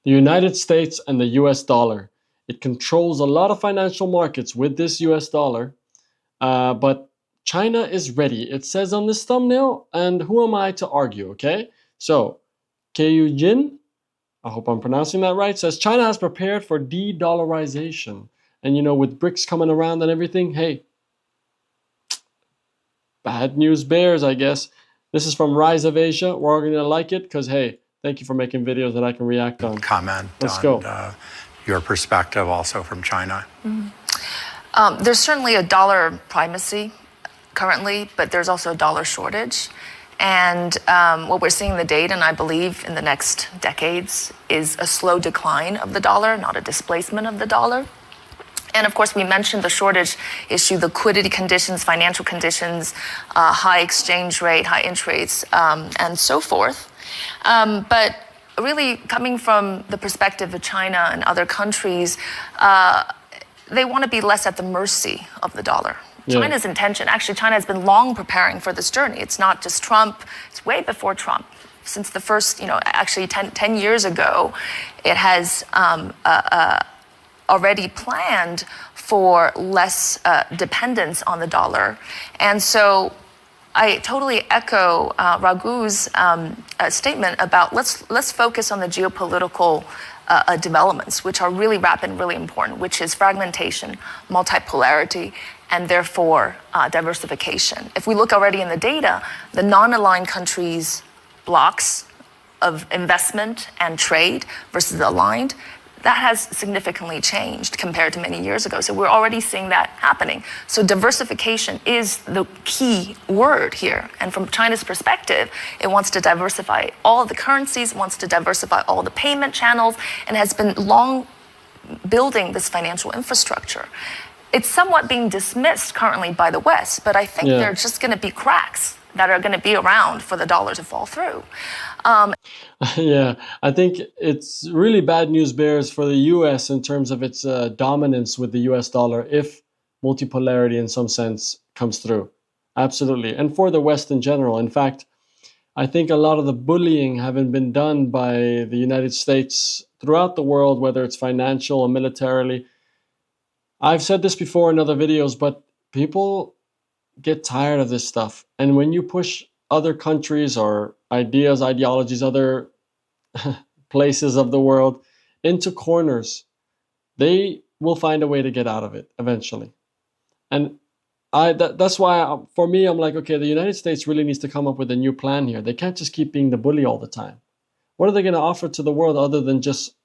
The United States and the US dollar. It controls a lot of financial markets with this US dollar, but China is ready. It says on this thumbnail, and who am I to argue, okay? So, Keyu Jin, I hope I'm pronouncing that right, says China has prepared for de-dollarization. And you know, with BRICS coming around and everything, hey, bad news bears, I guess. This is from Rise of Asia. We're all going to like it because, hey, thank you for making videos that I can react on. Comment Let's on go. Your perspective also from China. There's certainly a dollar primacy currently, but there's also a dollar shortage. And what we're seeing in the data, and I believe in the next decades, is a slow decline of the dollar, not a displacement of the dollar. And of course, we mentioned the shortage issue, liquidity conditions, financial conditions, high exchange rate, high interest rates, and so forth. But really coming from the perspective of China and other countries, they want to be less at the mercy of the dollar. Yeah. China's intention, actually China has been long preparing for this journey. It's not just Trump, it's way before Trump. Since the first, actually 10 years ago, it has already planned for less dependence on the dollar. And so I totally echo Raghu's statement about let's focus on the geopolitical developments, which are really rapid and really important, which is fragmentation, multipolarity, and therefore diversification. If we look already in the data, the non-aligned countries' blocks of investment and trade versus the aligned, that has significantly changed compared to many years ago. So we're already seeing that happening. So diversification is the key word here. And from China's perspective, it wants to diversify all the currencies, wants to diversify all the payment channels, and has been long building this financial infrastructure. It's somewhat being dismissed currently by the West, but I think there are just going to be cracks that are going to be around for the dollar to fall through. Yeah, I think it's really bad news bears for the US in terms of its dominance with the US dollar if multipolarity in some sense comes through. Absolutely. And for the West in general. In fact, I think a lot of the bullying having been done by the United States throughout the world, whether it's financial or militarily. I've said this before in other videos, but people get tired of this stuff. And when you push other countries or ideas, ideologies, other places of the world into corners, they will find a way to get out of it eventually. And that's why for me, I'm like, okay, the United States really needs to come up with a new plan here. They can't just keep being the bully all the time. What are they going to offer to the world other than just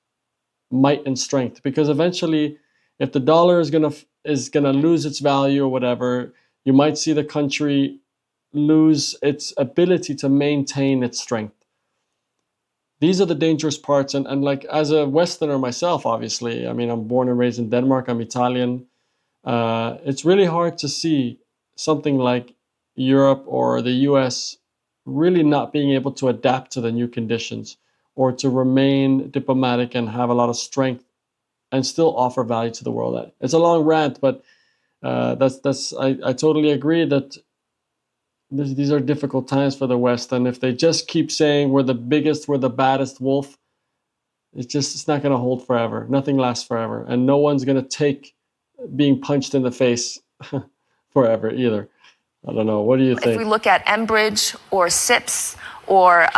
might and strength? Because eventually, if the dollar is gonna lose its value or whatever, you might see the country lose its ability to maintain its strength. These are the dangerous parts. And like as a Westerner myself, obviously, I mean, I'm born and raised in Denmark, I'm Italian. It's really hard to see something like Europe or the US really not being able to adapt to the new conditions or to remain diplomatic and have a lot of strength and still offer value to the world. It's a long rant, but I totally agree that these are difficult times for the West, and if they just keep saying we're the biggest, we're the baddest wolf, it's not going to hold forever. Nothing lasts forever, and no one's going to take being punched in the face forever either. I don't know. What do you think? If we look at Enbridge or SIPs or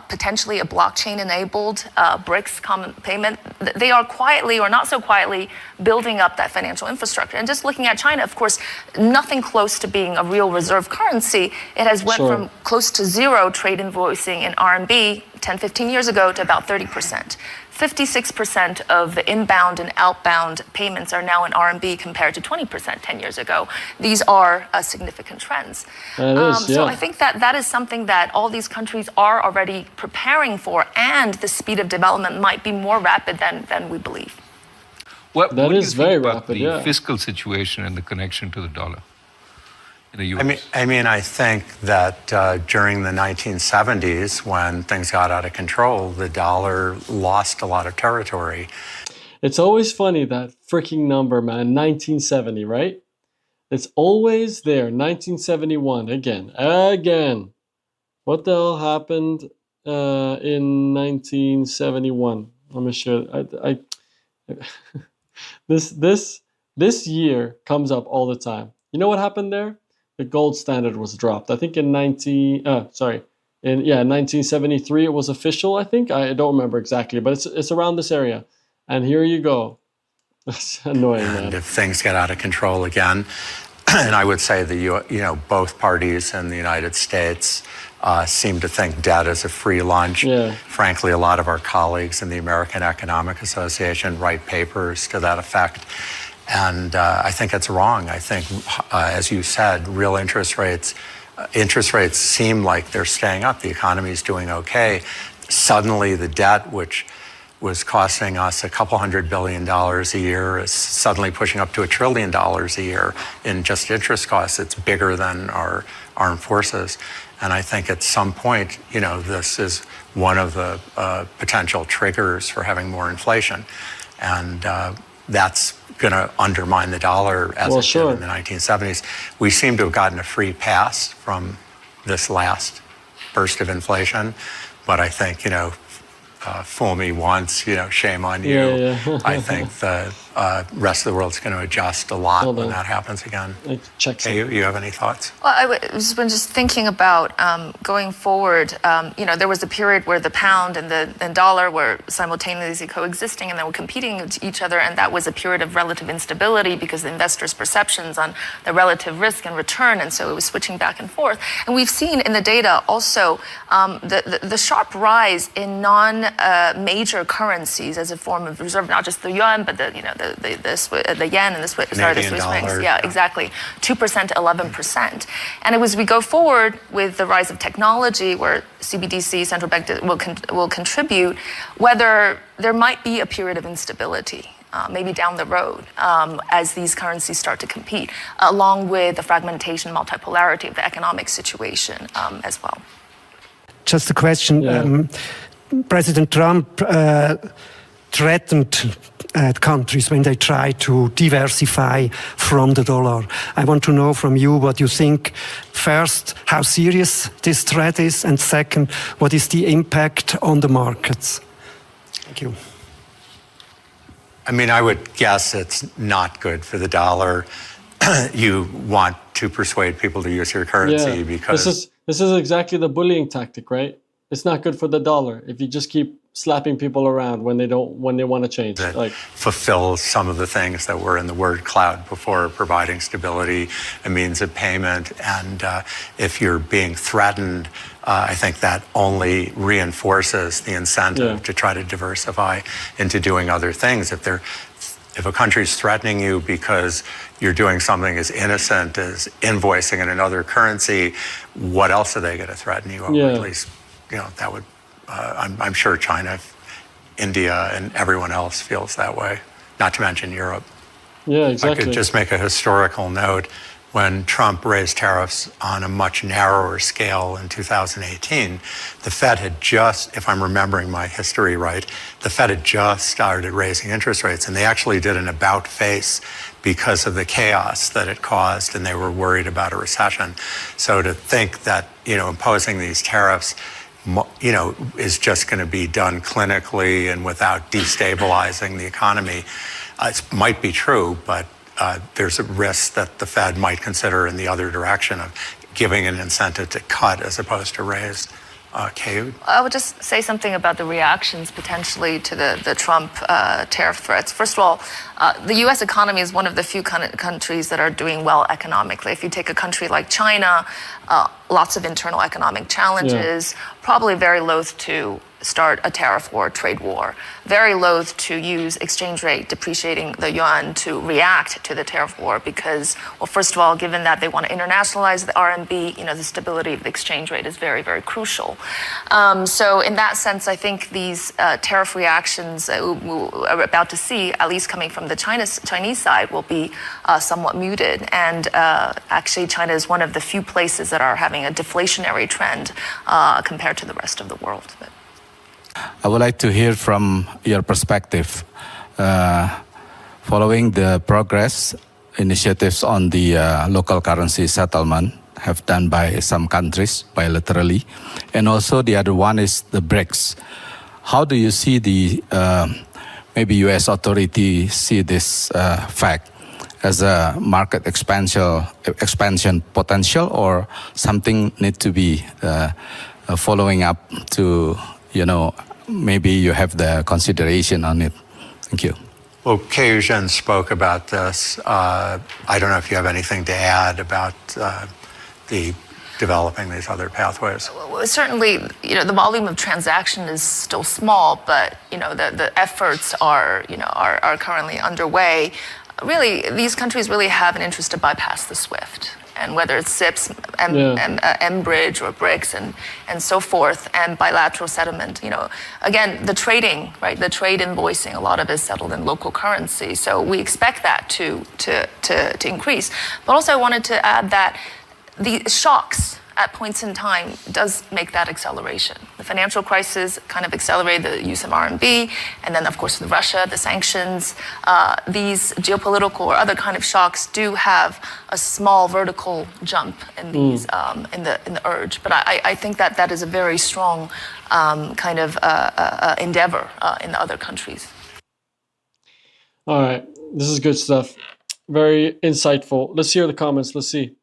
potentially a blockchain-enabled BRICS common payment, they are quietly or not so quietly building up that financial infrastructure. And just looking at China, of course, nothing close to being a real reserve currency. It has went from close to zero trade invoicing in RMB 10, 15 years ago to about 30%. 56% of the inbound and outbound payments are now in RMB compared to 20% 10 years ago. These are significant trends. So I think that is something that all these countries are already preparing for, and the speed of development might be more rapid than we believe. What is very rapid, the fiscal situation and the connection to the dollar in the US? I think that during the 1970s, when things got out of control, the dollar lost a lot of territory. It's always funny, that freaking number, man, 1970, right? It's always there, 1971, again. What the hell happened in 1971? Let me share. This year comes up all the time. You know what happened there? The gold standard was dropped. I think in 1973 it was official. I think I don't remember exactly, but it's around this area. And here you go. That's annoying, and man. if things get out of control again, and I would say both parties in the United States seem to think debt is a free lunch. Yeah. Frankly, a lot of our colleagues in the American Economic Association write papers to that effect. And I think it's wrong. I think, as you said, real interest rates seem like they're staying up. The economy is doing okay. Suddenly, the debt, which was costing us a couple $100 billion a year, is suddenly pushing up to $1 trillion a year in just interest costs. It's bigger than our armed forces. And I think at some point, this is one of the potential triggers for having more inflation. And that's going to undermine the dollar as it did in the 1970s. We seem to have gotten a free pass from this last burst of inflation. But I think, fool me once, shame on you. Yeah. I think the rest of the world's going to adjust a lot when that happens again. Hey, you have any thoughts? Well, I was just thinking about going forward. There was a period where the pound and the dollar were simultaneously coexisting, and they were competing with each other, and that was a period of relative instability because the investors' perceptions on the relative risk and return, and so it was switching back and forth. And we've seen in the data also the sharp rise in non-major currencies as a form of reserve, not just the yuan, but the yen and the Swiss francs. Yeah, exactly. 2% to 11%. And as we go forward with the rise of technology, where CBDC, central bank, will contribute, whether there might be a period of instability, maybe down the road, as these currencies start to compete, along with the fragmentation, multipolarity of the economic situation as well. Just a question. Yeah. President Trump threatened countries when they try to diversify from the dollar. I want to know from you what you think. First, how serious this threat is, and second, what is the impact on the markets? Thank you. I mean, I would guess it's not good for the dollar. You want to persuade people to use your currency because this is exactly the bullying tactic, right? It's not good for the dollar if you just keep slapping people around when they want to change. It fulfills some of the things that were in the word cloud before, providing stability, a means of payment. And if you're being threatened, I think that only reinforces the incentive to try to diversify into doing other things. If a country's threatening you because you're doing something as innocent as invoicing in another currency, what else are they going to threaten you over? At least, that would, I'm sure China, India, and everyone else feels that way, not to mention Europe. Yeah, exactly. I could just make a historical note. When Trump raised tariffs on a much narrower scale in 2018, the Fed had just, if I'm remembering my history right, the Fed had just started raising interest rates, and they actually did an about face because of the chaos that it caused, and they were worried about a recession. So to think that, imposing these tariffs, is just going to be done clinically and without destabilizing the economy, it might be true, but there's a risk that the Fed might consider in the other direction of giving an incentive to cut as opposed to raise. Keyu? I would just say something about the reactions potentially to the Trump tariff threats. First of all, the U.S. economy is one of the few countries that are doing well economically. If you take a country like China, lots of internal economic challenges, probably very loath to start a tariff or trade war, very loath to use exchange rate depreciating the yuan to react to the tariff war because, well, first of all, given that they want to internationalize the RMB, the stability of the exchange rate is very, very crucial. So in that sense, I think these tariff reactions we're about to see, at least coming from the Chinese side, will be somewhat muted. And actually, China is one of the few places that are having a deflationary trend compared to the rest of the world. I would like to hear from your perspective, following the progress initiatives on the local currency settlement have done by some countries bilaterally, and also the other one is the BRICS. how do you see the maybe U.S. authority see this fact as a market expansion potential, or something need to be following up to, maybe you have the consideration on it? Thank you. Well, Keyu Jin spoke about this. I don't know if you have anything to add about the developing these other pathways. Well, certainly, the volume of transaction is still small, but the efforts are currently underway. Really, these countries really have an interest to bypass the SWIFT, and whether it's SIPs, M-Bridge or BRICS and so forth, and bilateral settlement. Again, the trading, right? The trade invoicing, a lot of it is settled in local currency. So we expect that to increase. But also I wanted to add that the shocks at points in time does make that acceleration. The financial crisis kind of accelerated the use of RMB, and then of course Russia, the sanctions, these geopolitical or other kind of shocks do have a small vertical jump in these in the urge. But I think that is a very strong kind of endeavor in the other countries. All right, this is good stuff. Very insightful. Let's hear the comments. Let's see.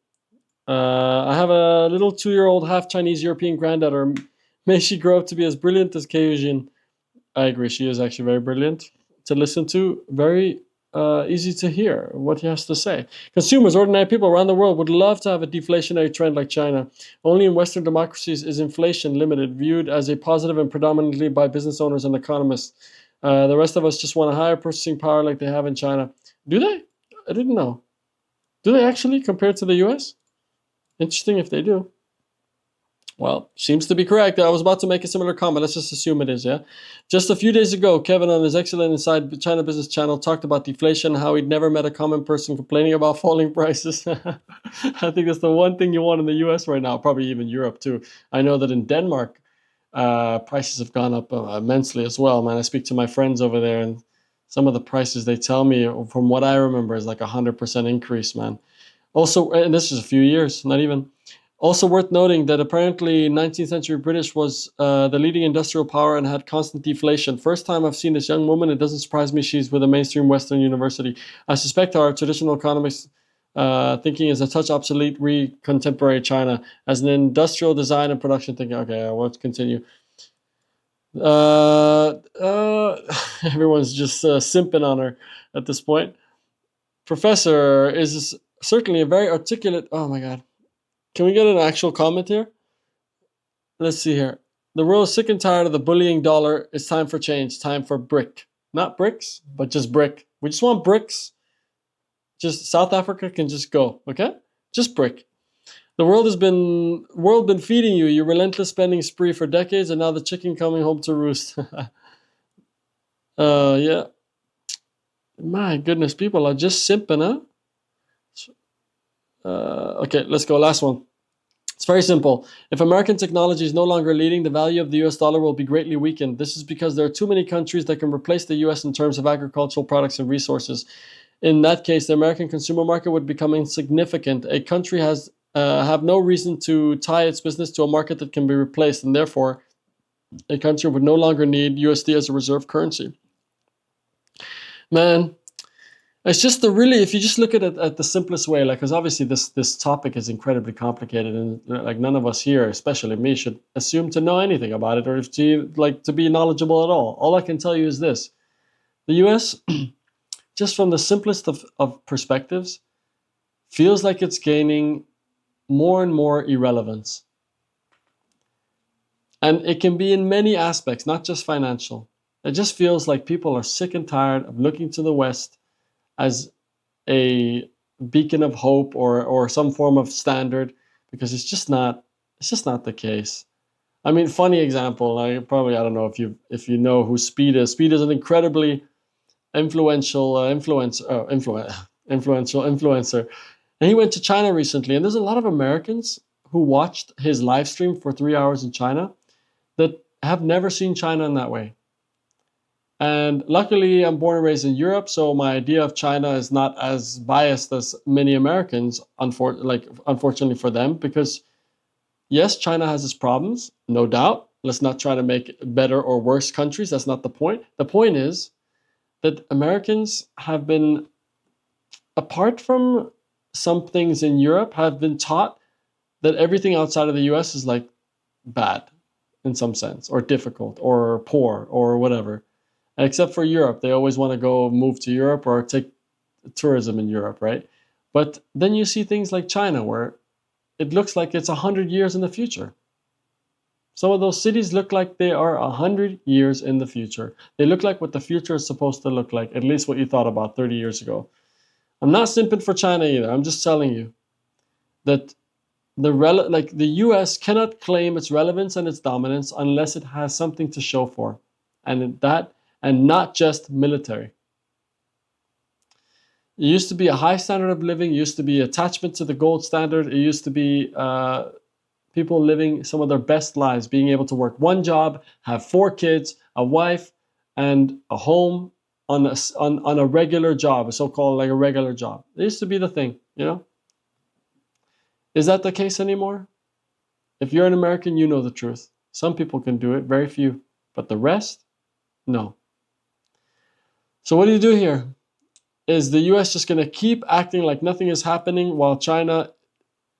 I have a little 2-year-old half Chinese European granddaughter. May she grow up to be as brilliant as Keyu Jin. I agree. She is actually very brilliant to listen to. Very easy to hear what he has to say. Consumers, ordinary people around the world would love to have a deflationary trend like China. Only in Western democracies is inflation limited, viewed as a positive and predominantly by business owners and economists. The rest of us just want a higher purchasing power like they have in China. Do they? I didn't know. Do they actually, compared to the U.S.? Interesting if they do. Well, seems to be correct. I was about to make a similar comment. Let's just assume it is, yeah? Just a few days ago, Kevin on his excellent Inside China Business channel talked about deflation, how he'd never met a common person complaining about falling prices. I think that's the one thing you want in the US right now, probably even Europe too. I know that in Denmark, prices have gone up immensely as well, man. I speak to my friends over there, and some of the prices they tell me, from what I remember, is like 100% increase, man. Also, and this is a few years, not even. Also worth noting that apparently 19th century British was the leading industrial power and had constant deflation. First time I've seen this young woman, it doesn't surprise me she's with a mainstream Western university. I suspect our traditional economics thinking is a touch obsolete contemporary China as an industrial design and production thinking. Okay, I want to continue. Everyone's just simping on her at this point. Professor is certainly a very articulate. Oh my God. Can we get an actual comment here? Let's see here. The world is sick and tired of the bullying dollar. It's time for change. Time for BRIC. Not BRICS, but just BRIC. We just want BRICS. Just South Africa can just go, okay? Just BRIC. The world been feeding you your relentless spending spree for decades, and now the chicken coming home to roost. Yeah. My goodness, people are just simping, huh? Okay, let's go. Last one. It's very simple. If American technology is no longer leading, the value of the US dollar will be greatly weakened. This is because there are too many countries that can replace the US in terms of agricultural products and resources. In that case, the American consumer market would become insignificant. A country has have no reason to tie its business to a market that can be replaced, and therefore, a country would no longer need USD as a reserve currency. Man, it's just if you just look at it at the simplest way, like, because obviously this topic is incredibly complicated, and like none of us here, especially me, should assume to know anything about it, or to be knowledgeable at all. All I can tell you is this: the U.S., just from the simplest of perspectives, feels like it's gaining more and more irrelevance, and it can be in many aspects, not just financial. It just feels like people are sick and tired of looking to the West as a beacon of hope or some form of standard, because it's just not the case. I mean, funny example. I don't know if you know who Speed is. Speed is an incredibly influential influencer, and he went to China recently. And there's a lot of Americans who watched his live stream for 3 hours in China that have never seen China in that way. And luckily, I'm born and raised in Europe, so my idea of China is not as biased as many Americans, unfortunately for them, because yes, China has its problems, no doubt, Let's not try to make better or worse countries. That's not the point. The point is that Americans have been, apart from some things in Europe, have been taught that everything outside of the US is like bad in some sense, or difficult, or poor, or whatever. And except for Europe, they always want to go move to Europe or take tourism in Europe, right? But then you see things like China, where it looks like it's 100 years in the future. Some of those cities look like they are 100 years in the future. They look like what the future is supposed to look like, at least what you thought about 30 years ago. I'm not simping for China either. I'm just telling you that the US cannot claim its relevance and its dominance unless it has something to show for, and not just military. It used to be a high standard of living. It used to be attachment to the gold standard. It used to be people living some of their best lives, being able to work one job, have 4 kids, a wife, and a home on a regular job, a so-called like a regular job. It used to be the thing, you know? Is that the case anymore? If you're an American, you know the truth. Some people can do it, very few. But the rest, no. So what do you do here? Is the US just going to keep acting like nothing is happening while China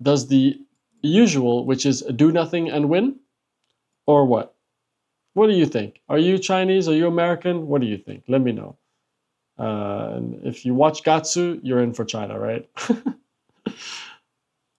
does the usual, which is do nothing and win? Or what? What do you think? Are you Chinese? Are you American? What do you think? Let me know. And if you watch Gatsu, you're in for China, right?